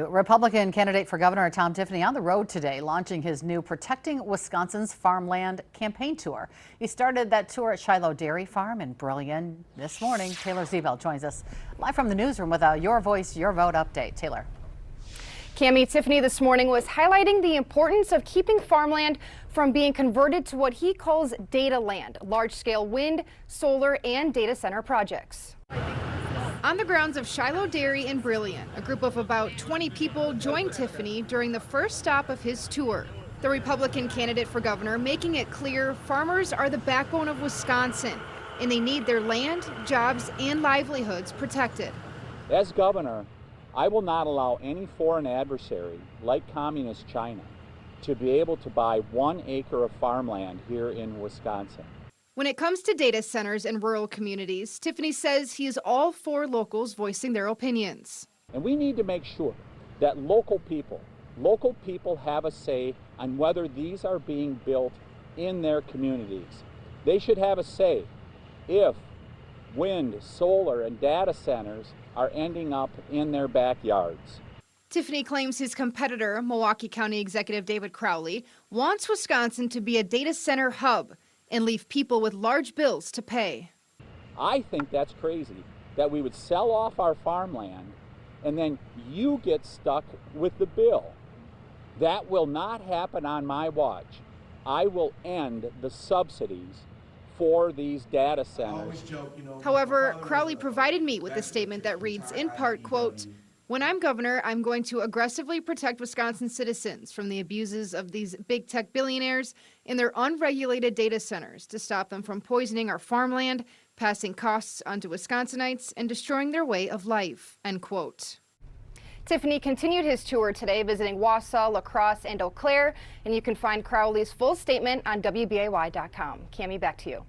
Republican candidate for governor Tom Tiffany on the road today, launching his new Protecting Wisconsin's Farmland campaign tour. He started that tour at Shiloh Dairy Farm in Brillion this morning. Taylor Zebel joins us live from the newsroom with a Your Voice, Your Vote update. Taylor. Cammie, Tiffany this morning was highlighting the importance of keeping farmland from being converted to what he calls data land, large-scale wind, solar, and data center projects. On the grounds of Shiloh Dairy in Brillion, a group of about 20 people joined Tiffany during the first stop of his tour. The Republican candidate for governor making it clear farmers are the backbone of Wisconsin, and they need their land, jobs, and livelihoods protected. As governor, I will not allow any foreign adversary, like Communist China, to be able to buy 1 acre of farmland here in Wisconsin. When it comes to data centers in rural communities, Tiffany says he is all for locals voicing their opinions. And we need to make sure that local people have a say on whether these are being built in their communities. They should have a say if wind, solar, and data centers are ending up in their backyards. Tiffany claims his competitor, Milwaukee County Executive David Crowley, wants Wisconsin to be a data center hub and leave people with large bills to pay. I think that's crazy that we would sell off our farmland and then you get stuck with the bill. That will not happen on my watch. I will end the subsidies for these data centers. However, Crowley provided me with a statement that reads in part, quote, "When I'm governor, I'm going to aggressively protect Wisconsin citizens from the abuses of these big tech billionaires and their unregulated data centers to stop them from poisoning our farmland, passing costs onto Wisconsinites, and destroying their way of life," end quote. Tiffany continued his tour today, visiting Wausau, La Crosse, and Eau Claire, and you can find Crowley's full statement on WBAY.com. Cammie, back to you.